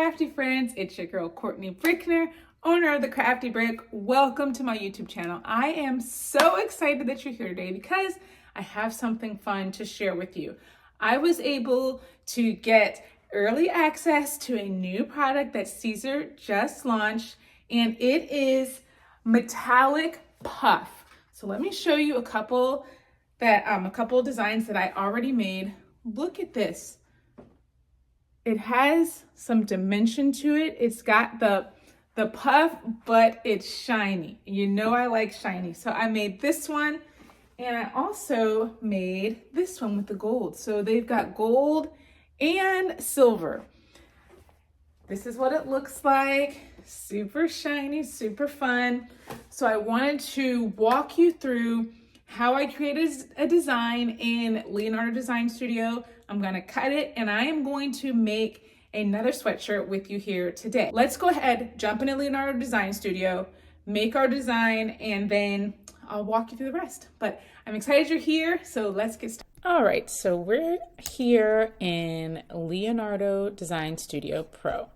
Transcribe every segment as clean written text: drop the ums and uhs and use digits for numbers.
crafty friends, it's your girl Courtney Brickner, owner of the Crafty Brick. Welcome to my YouTube channel. I am so excited that you're here today because I have something fun to share with you. I was able to get early access to a new product that Siser just launched, and it is metallic puff. So let me show you a couple designs that I already made. Look at this. It has some dimension to it. It's got the puff, but it's shiny. You know I like shiny. So I made this one, and I also made this one with the gold. So they've got gold and silver. This is what it looks like. Super shiny, super fun. So I wanted to walk you through how I created a design in Leonardo Design Studio. I'm gonna cut it and I am going to make another sweatshirt with you here today. Let's go ahead, jump into Leonardo Design Studio, make our design, and then I'll walk you through the rest. But I'm excited you're here, so let's get started. All right, so we're here in Leonardo Design Studio Pro.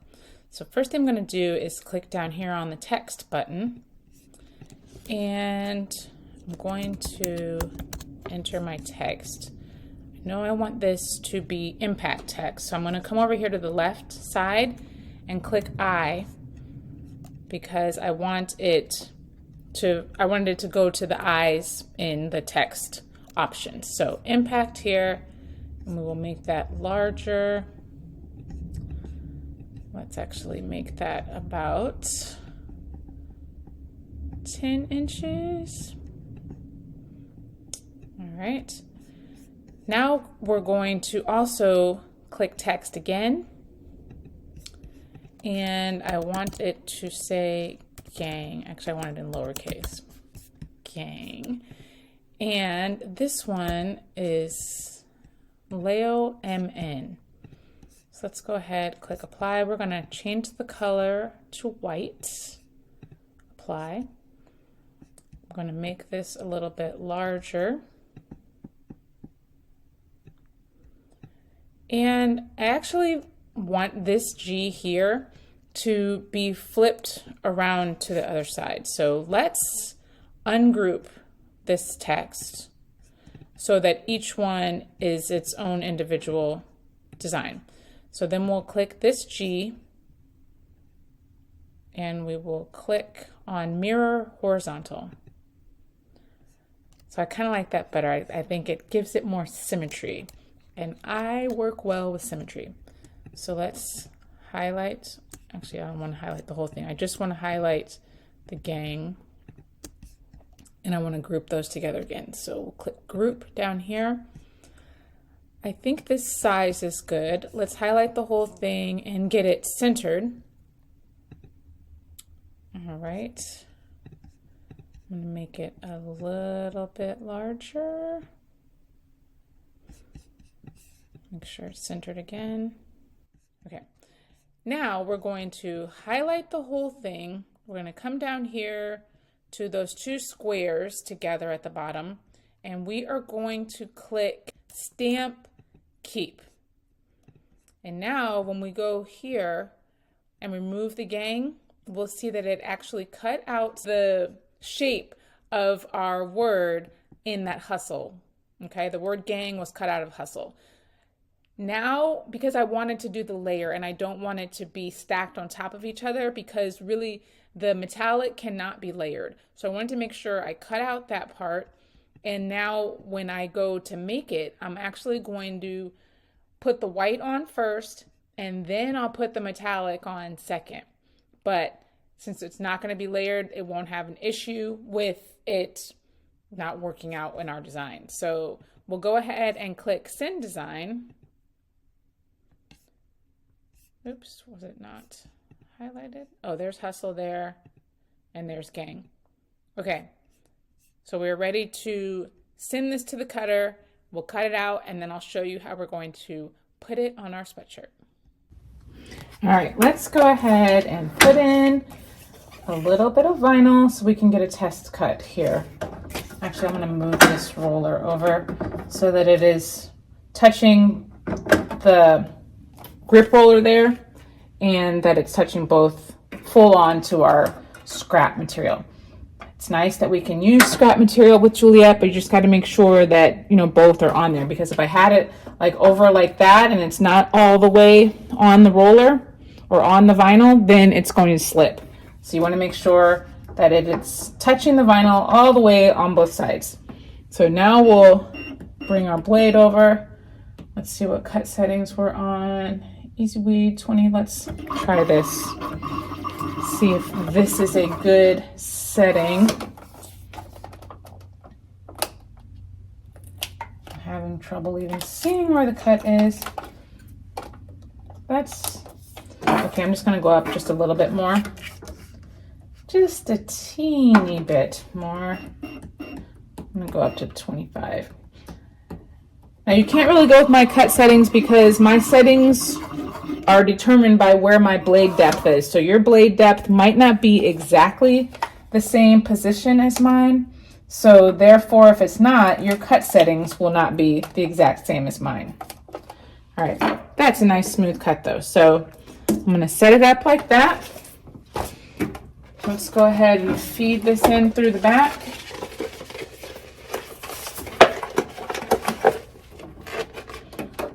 So first thing I'm gonna do is click down here on the text button, and I'm going to enter my text. I know I want this to be impact text, so I'm going to come over here to the left side and click I, because I wanted it to go to the eyes in the text options. So impact here, and we will make that larger. Let's actually make that about 10 inches. All right. Now we're going to also click text again, and I want it to say gang. Actually, I want it in lowercase, gang. And this one is Leo MN. So let's go ahead, click apply. We're gonna change the color to white, apply. I'm gonna make this a little bit larger. And I actually want this G here to be flipped around to the other side. So let's ungroup this text so that each one is its own individual design. So then we'll click this G and we will click on mirror horizontal. So I kind of like that better. I think it gives it more symmetry. And I work well with symmetry. So let's highlight, actually I don't want to highlight the whole thing. I just want to highlight the gang, and I want to group those together again. So we'll click group down here. I think this size is good. Let's highlight the whole thing and get it centered. All right. I'm gonna make it a little bit larger. Make sure it's centered again. Okay, now we're going to highlight the whole thing. We're going to come down here to those two squares together at the bottom, and we are going to click stamp keep. And now when we go here and remove the gang, we'll see that it actually cut out the shape of our word in that hustle. Okay, the word gang was cut out of hustle. Now, because I wanted to do the layer and I don't want it to be stacked on top of each other, because really the metallic cannot be layered. So I wanted to make sure I cut out that part. And now when I go to make it, I'm actually going to put the white on first, and then I'll put the metallic on second. But since it's not going to be layered, it won't have an issue with it not working out in our design. So we'll go ahead and click send design. Oops, was it not highlighted? Oh, there's hustle there, and there's gang. Okay, so we're ready to send this to the cutter. We'll cut it out, and then I'll show you how we're going to put it on our sweatshirt. All right, let's go ahead and put in a little bit of vinyl so we can get a test cut here. Actually, I'm gonna move this roller over so that it is touching the grip roller there, and that it's touching both full on to our scrap material. It's nice that we can use scrap material with Juliet, but you just got to make sure that, you know, both are on there, because if I had it like over like that and it's not all the way on the roller or on the vinyl, then it's going to slip. So you want to make sure that it's touching the vinyl all the way on both sides. So now we'll bring our blade over. Let's see what cut settings we're on. Easy weed 20. Let's try this. See if this is a good setting. I'm having trouble even seeing where the cut is. That's okay. I'm just going to go up just a little bit more. Just a teeny bit more. I'm going to go up to 25. Now you can't really go with my cut settings because my settings are determined by where my blade depth is. So your blade depth might not be exactly the same position as mine. So therefore, if it's not, your cut settings will not be the exact same as mine. All right, that's a nice smooth cut though. So I'm gonna set it up like that. Let's go ahead and feed this in through the back.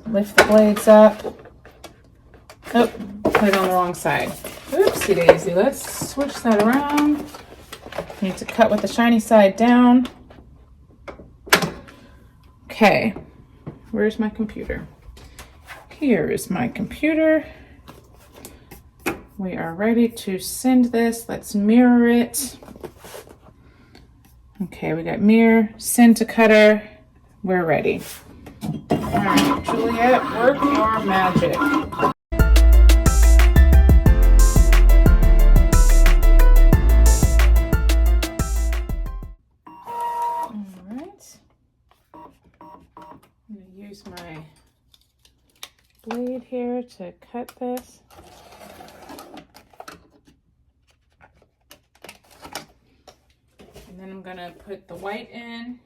Lift the blades up. Oh, put it on the wrong side. Oopsie daisy. Let's switch that around. Need to cut with the shiny side down. Okay, where's my computer? Here is my computer. We are ready to send this. Let's mirror it. Okay, we got mirror, send to cutter. We're ready. All right, Juliet, work your magic. All right. I'm going to use my blade here to cut this. And then I'm going to put the white in.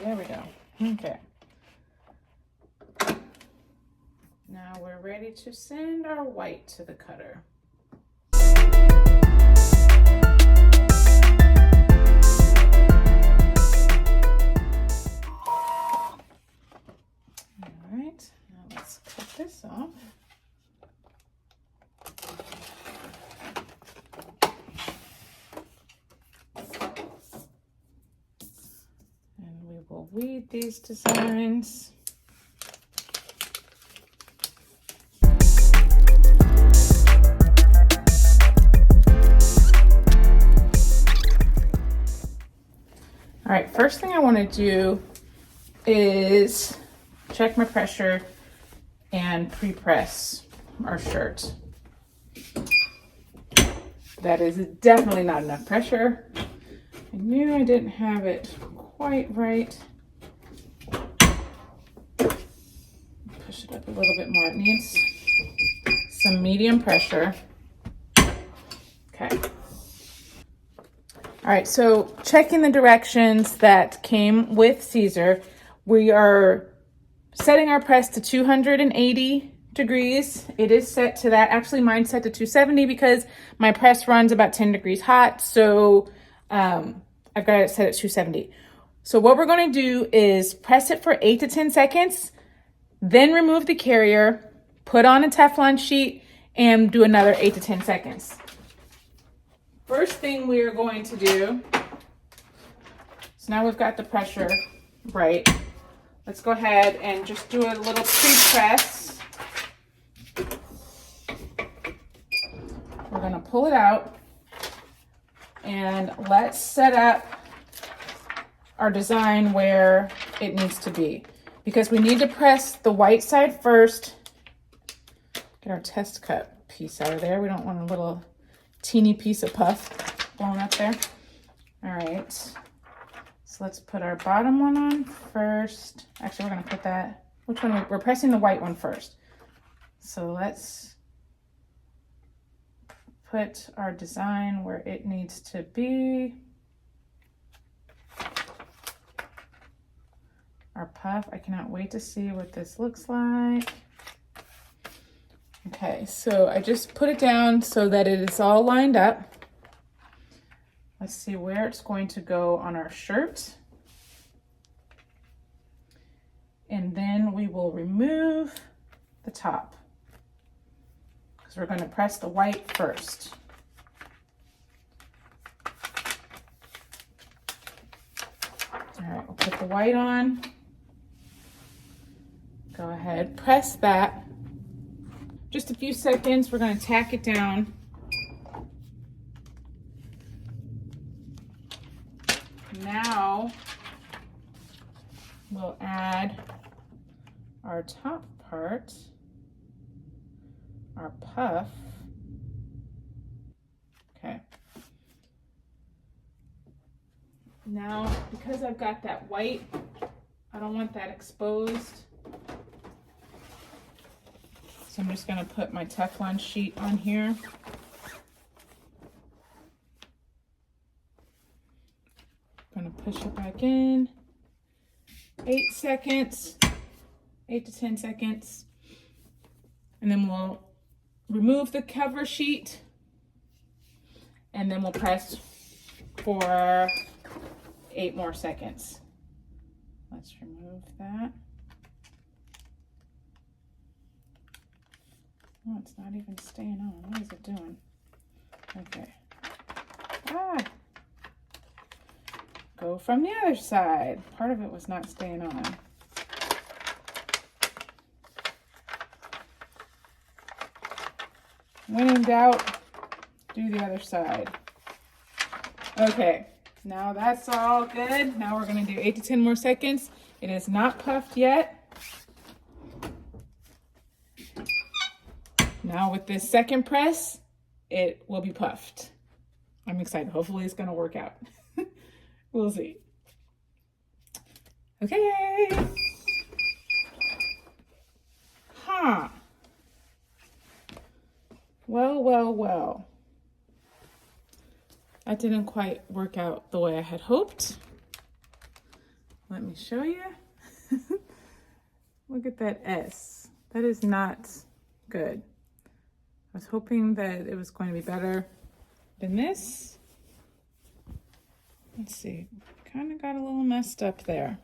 There we go. Okay. Now we're ready to send our white to the cutter. All right, now let's cut this off. We'll weed these designs. All right, first thing I want to do is check my pressure and pre-press our shirt. That is definitely not enough pressure. I knew I didn't have it quite right. Push it up a little bit more. It needs some medium pressure. Okay. All right, so checking the directions that came with Siser, we are setting our press to 280 degrees. It is set to that. Actually, mine's set to 270 because my press runs about 10 degrees hot. So I've got it set at 270. So what we're going to do is press it for 8 to 10 seconds, then remove the carrier, put on a Teflon sheet, and do another 8 to 10 seconds. First thing we are going to do, so now we've got the pressure right. Let's go ahead and just do a little pre-press. We're going to pull it out and let's set up our design where it needs to be, because we need to press the white side first. Get our test cut piece out of there. We don't want a little teeny piece of puff going up there. All right, so let's put our bottom one on first. Actually, we're gonna put that, which one? We're pressing the white one first. So let's put our design where it needs to be. Our puff, I cannot wait to see what this looks like. Okay, so I just put it down so that it is all lined up. Let's see where it's going to go on our shirt. And then we will remove the top because we're going to press the white first. All right, we'll put the white on. Go ahead, press that. Just a few seconds, we're going to tack it down. Now we'll add our top part, our puff. Okay. Now, because I've got that white, I don't want that exposed. So I'm just going to put my Teflon sheet on here. Going to push it back in. 8 seconds, 8 to 10 seconds. And then we'll remove the cover sheet. And then we'll press for 8 more seconds. Let's remove that. Oh, it's not even staying on. What is it doing? Okay. Go from the other side. Part of it was not staying on. When in doubt, do the other side. Okay, now that's all good. Now we're going to do 8 to 10 more seconds. It is not puffed yet. Now with this second press, it will be puffed. I'm excited. Hopefully it's going to work out. We'll see. Okay. Huh. Well. That didn't quite work out the way I had hoped. Let me show you. Look at that S. That is not good. I was hoping that it was going to be better than this. Let's see, kind of got a little messed up there.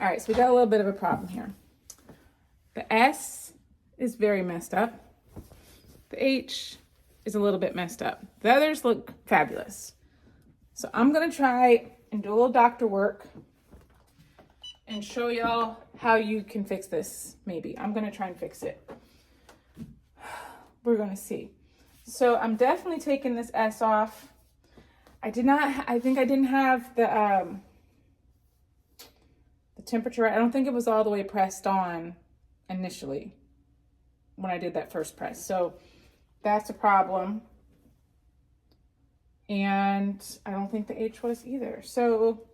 All right, so we got a little bit of a problem here. The S is very messed up. The H is a little bit messed up. The others look fabulous. So I'm gonna try and do a little doctor work and show y'all how you can fix this, maybe. I'm gonna try and fix it. We're gonna see. So I'm definitely taking this S off. I think I didn't have the temperature. I don't think it was all the way pressed on initially when I did that first press. So that's a problem. And I don't think the H was either. So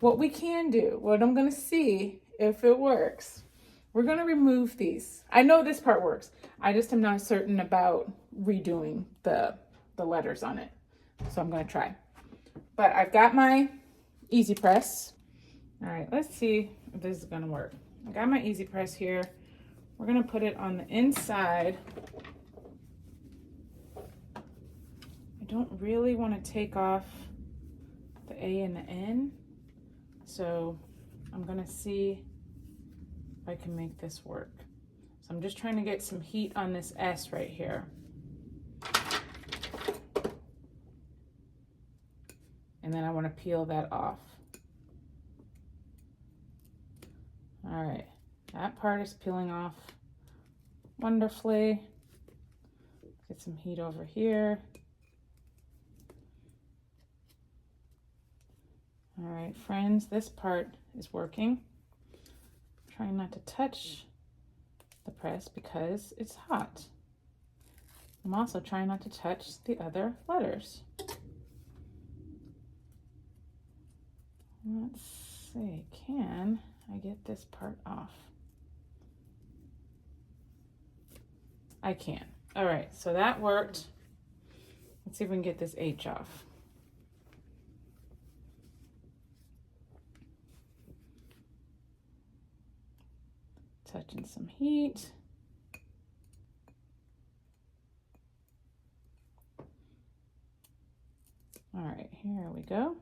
what we can do, what I'm gonna see if it works, we're gonna remove these. I know this part works. I just am not certain about redoing the letters on it. So I'm gonna try. But I've got my easy press. All right, let's see if this is gonna work. I got my easy press here. We're gonna put it on the inside. I don't really wanna take off the A and the N. So I'm gonna see if I can make this work. So I'm just trying to get some heat on this S right here. And then I want to peel that off. All right, that part is peeling off wonderfully. Get some heat over here. All right, friends, this part is working. Trying not to touch the press because it's hot. I'm also trying not to touch the other letters. Let's see, can I get this part off? I can. All right, so that worked. Let's see if we can get this H off. Touching some heat. All right, here we go.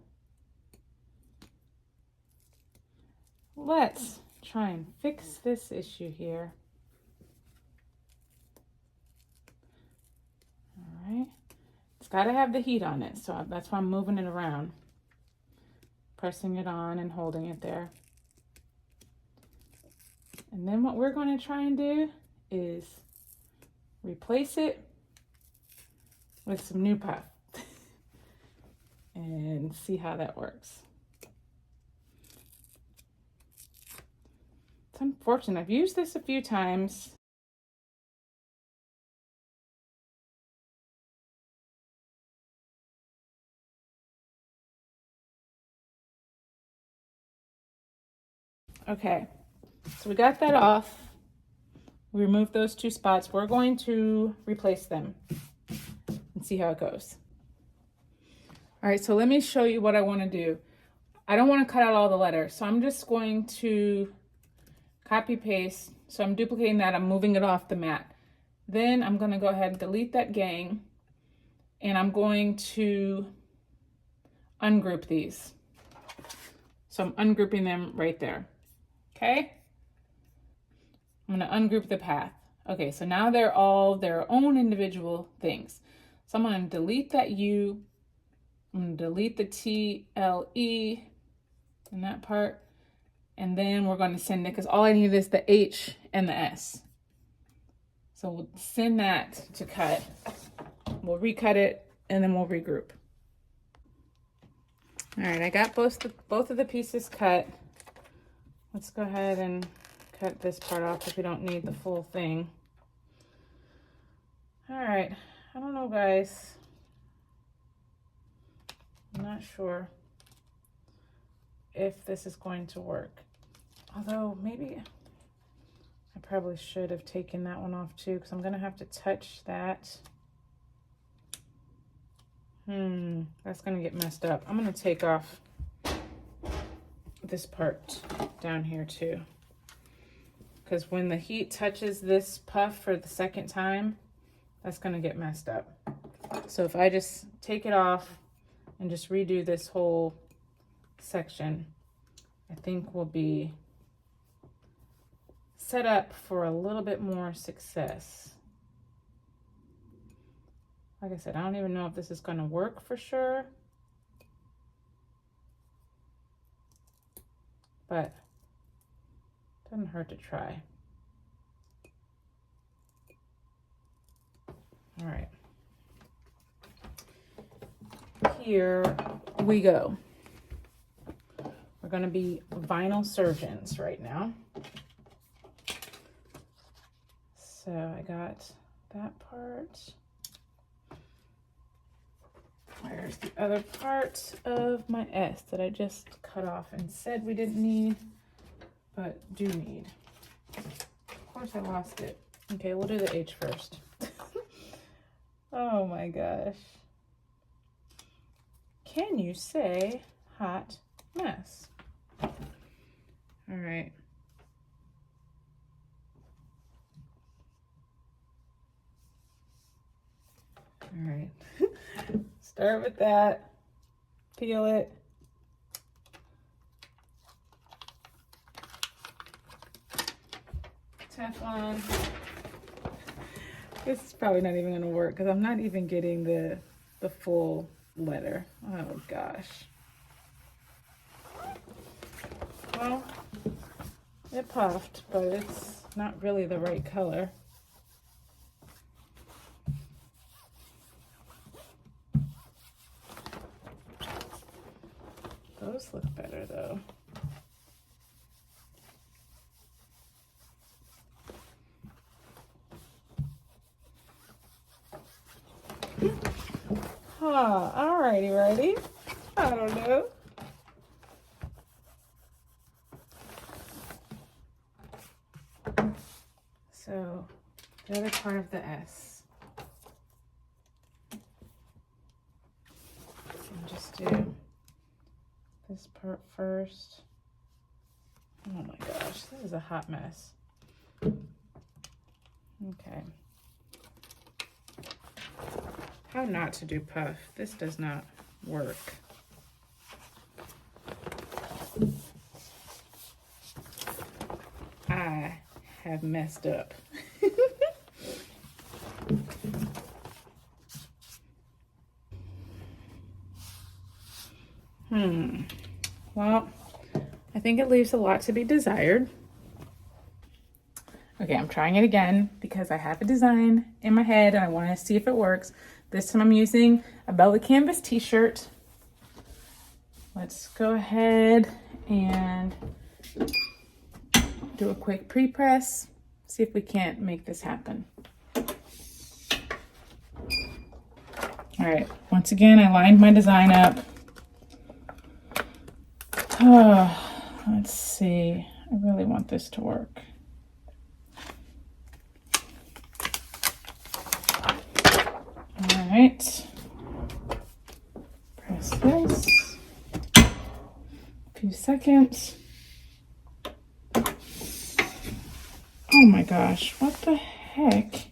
Let's try and fix this issue here. All right, it's got to have the heat on it, so that's why I'm moving it around, pressing it on and holding it there. And then what we're going to try and do is replace it with some new puff and see how that works. It's unfortunate. I've used this a few times. Okay, so we got that off. We removed those two spots. We're going to replace them and see how it goes. All right, so let me show you what I want to do. I don't want to cut out all the letters, so I'm just going to copy paste. So I'm duplicating that, I'm moving it off the mat. Then I'm going to go ahead and delete that gang, and I'm going to ungroup these. So I'm ungrouping them right there. Okay? I'm going to ungroup the path. Okay, so now they're all their own individual things. So I'm going to delete that U. I'm going to delete the TLE in that part. And then we're going to send it, because all I need is the H and the S. So we'll send that to cut. We'll recut it, and then we'll regroup. All right, I got both of the pieces cut. Let's go ahead and cut this part off because we don't need the full thing. All right, I don't know, guys. I'm not sure if this is going to work. Although maybe I probably should have taken that one off too, because I'm gonna have to touch that. That's gonna get messed up. I'm gonna take off this part down here too, because when the heat touches this puff for the second time, that's gonna get messed up. So if I just take it off and just redo this whole section, I think we'll be set up for a little bit more success. Like I said, I don't even know if this is going to work for sure, but it doesn't hurt to try. All right, here we go. We're going to be vinyl surgeons right now. So I got that part. Where's the other part of my S that I just cut off and said we didn't need, but do need? Of course I lost it. Okay, we'll do the H first. Oh my gosh. Can you say hot mess? All right. All right. Start with that. Peel it. Teflon. This is probably not even going to work because I'm not even getting the full letter. Oh gosh. Well, it puffed, but it's not really the right color. Those look better though. Huh, alrighty, ready? I don't know. So, the other part of the S. do this part first. Oh my gosh, this is a hot mess. Okay. How not to do puff. This does not work. I have messed up. Well, I think it leaves a lot to be desired. Okay, I'm trying it again because I have a design in my head and I want to see if it works. This time I'm using a Bella Canvas t-shirt. Let's go ahead and do a quick pre-press. See if we can't make this happen. All right, once again, I lined my design up. Oh, let's see. I really want this to work. All right. Press this. A few seconds. Oh my gosh, what the heck?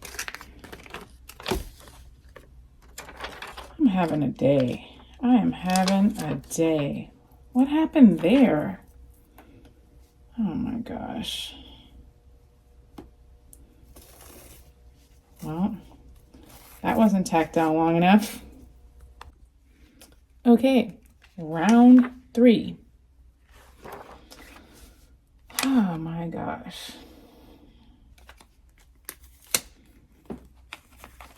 I'm having a day. I am having a day. What happened there? Oh my gosh. Well, that wasn't tacked down long enough. Okay, round 3. Oh my gosh.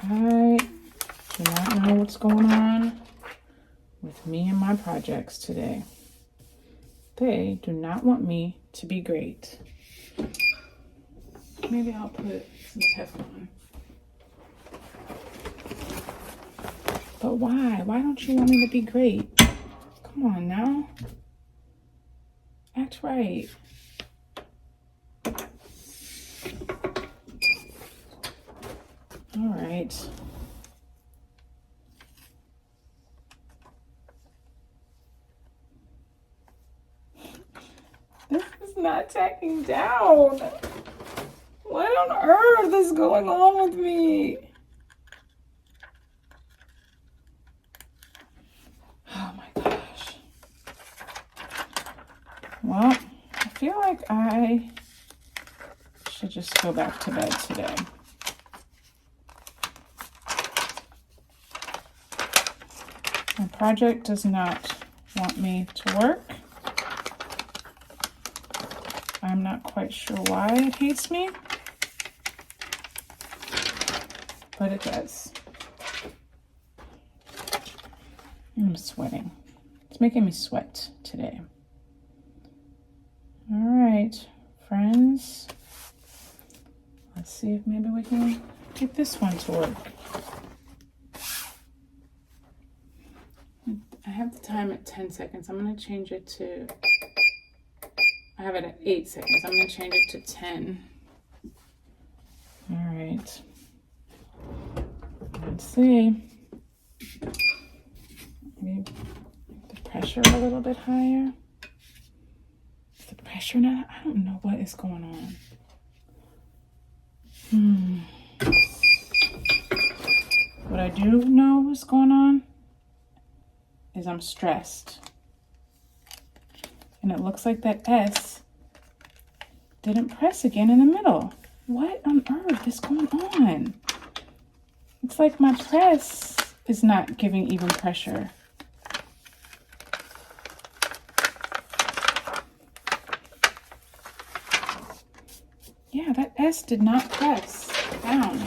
I do not know what's going on with me and my projects today. They do not want me to be great. Maybe I'll put some Teflon. But why? Why don't you want me to be great? Come on now. Act right. All right. This is not tacking down. What on earth is going on with me? Oh my gosh. Well, I feel like I should just go back to bed today. My project does not want me to work. I'm not quite sure why it hates me, but it does. I'm sweating. It's making me sweat today. All right, friends. Let's see if maybe we can get this one to work. I have the time at 10 seconds. I'm going to change it to, I have it at 8 seconds. I'm going to change it to 10. All right. Let's see. Maybe the pressure a little bit higher. Is the pressure not? I don't know what is going on. What I do know is going on is I'm stressed. And it looks like that S didn't press again in the middle. What on earth is going on? It's like my press is not giving even pressure. Yeah, that S did not press down.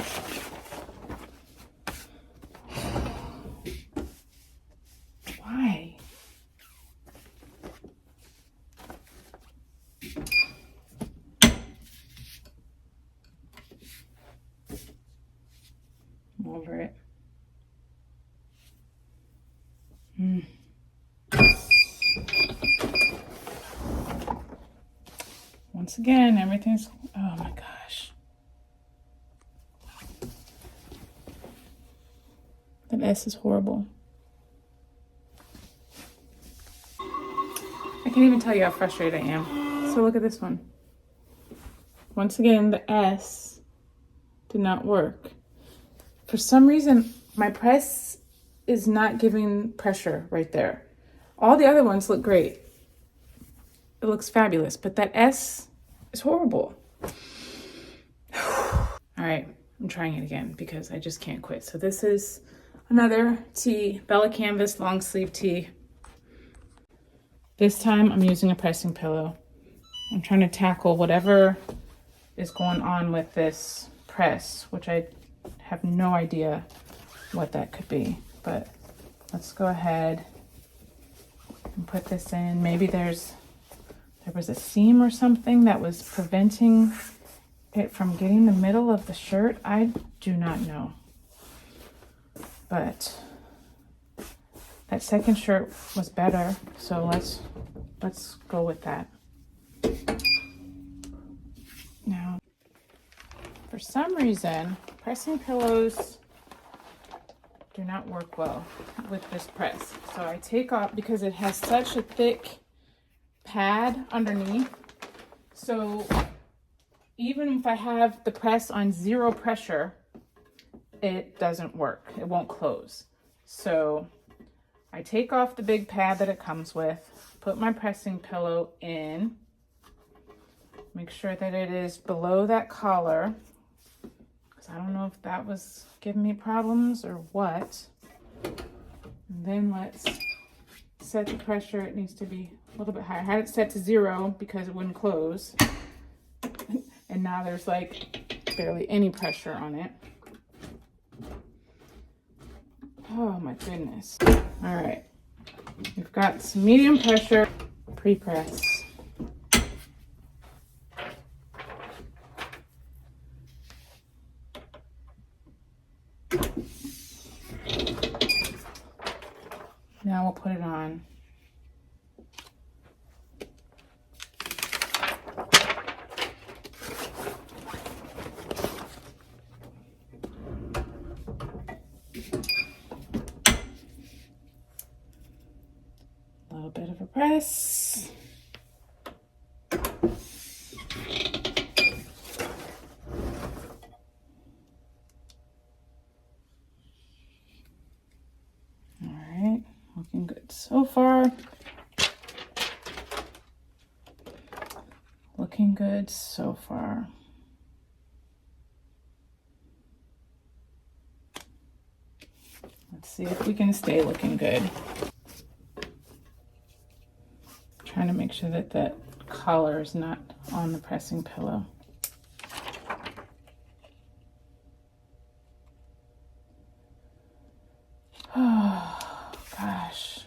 Why? I'm over it. Once again, everything's, oh my gosh. That S is horrible. can't even tell you how frustrated I am. So look at this one. Once again, the S did not work. For some reason, my press is not giving pressure right there. All the other ones look great. It looks fabulous, but that S is horrible. All right, I'm trying it again because I just can't quit. So this is another tee, Bella Canvas long sleeve tee. This time I'm using a pressing pillow. I'm trying to tackle whatever is going on with this press, which I have no idea what that could be, but let's go ahead and put this in. Maybe there was a seam or something that was preventing it from getting the middle of the shirt. I do not know, but that second shirt was better, so let's go with that. Now, for some reason, pressing pillows do not work well with this press. So I take off, because it has such a thick pad underneath. So even if I have the press on 0 pressure, it doesn't work. It won't close. So I take off the big pad that it comes with, put my pressing pillow in, make sure that it is below that collar, because I don't know if that was giving me problems or what. And then let's set the pressure. It needs to be a little bit higher. I had it set to 0 because it wouldn't close. And now there's like barely any pressure on it. Oh my goodness. All right, we've got some medium pressure pre-press. Now we'll put it on. A little bit of a press. Looking good so far. Looking good so far. Let's see if we can stay looking good. Trying to make sure that that collar is not on the pressing pillow. Oh, gosh.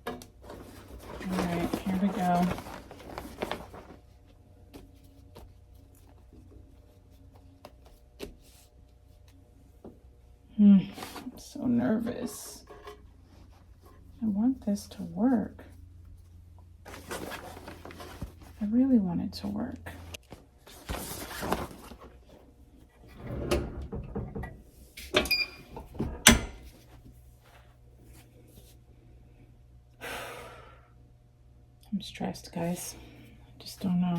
All right, here we go. I'm so nervous. I want this to work. I really want it to work. I'm stressed, guys. I just don't know.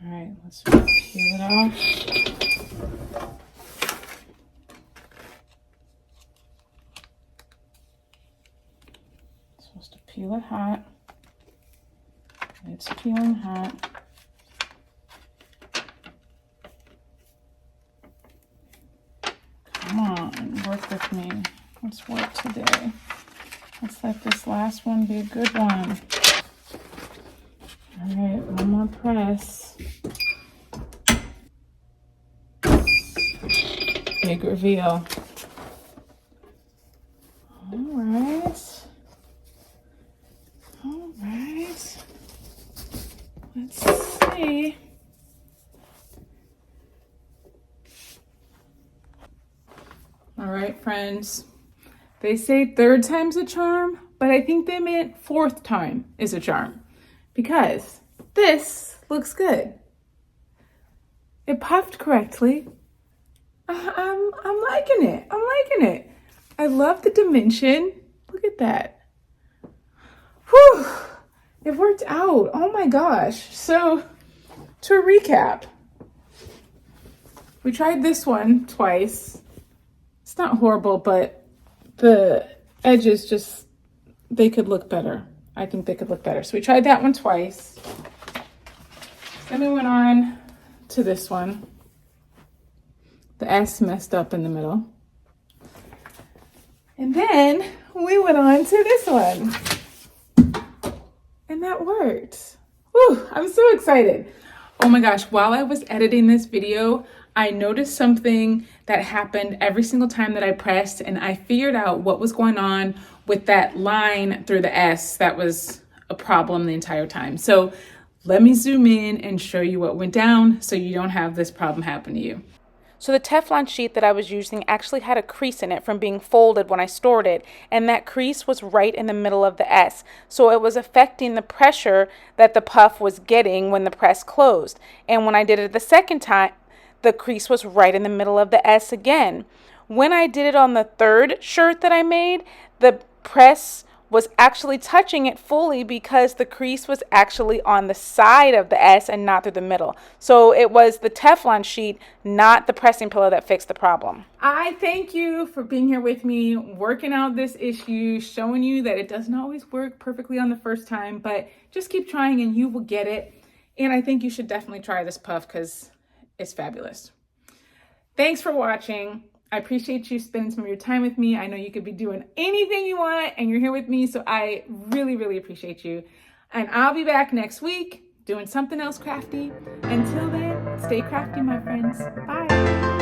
All right, let's peel it off. Supposed to peel it hot. It's peeling hot. Come on, work with me. Let's work today. Let's let this last one be a good one. All right, one more press. Big reveal. All right. All right. Let's see. All right, friends. They say 3rd time's a charm, but I think they meant 4th time is a charm because this looks good. It puffed correctly. I'm liking it. I'm liking it. I love the dimension. Look at that. Whew. It worked out. Oh my gosh. So to recap, we tried this one twice. It's not horrible, but the edges just, they could look better. I think they could look better. So we tried that one twice. Then we went on to this one. The S messed up in the middle. And then we went on to this one. And that worked. Whew, I'm so excited. Oh my gosh, while I was editing this video, I noticed something that happened every single time that I pressed, and I figured out what was going on with that line through the S that was a problem the entire time. So let me zoom in and show you what went down so you don't have this problem happen to you. So the Teflon sheet that I was using actually had a crease in it from being folded when I stored it, and that crease was right in the middle of the S. So it was affecting the pressure that the puff was getting when the press closed. And when I did it the second time, the crease was right in the middle of the S again. When I did it on the third shirt that I made, the press was actually touching it fully because the crease was actually on the side of the S and not through the middle. So it was the Teflon sheet, not the pressing pillow, that fixed the problem. I thank you for being here with me, working out this issue, showing you that it doesn't always work perfectly on the first time, but just keep trying and you will get it. And I think you should definitely try this puff because it's fabulous. Thanks for watching. I appreciate you spending some of your time with me. I know you could be doing anything you want and you're here with me, so I really, really appreciate you. And I'll be back next week doing something else crafty. Until then, stay crafty, my friends. Bye.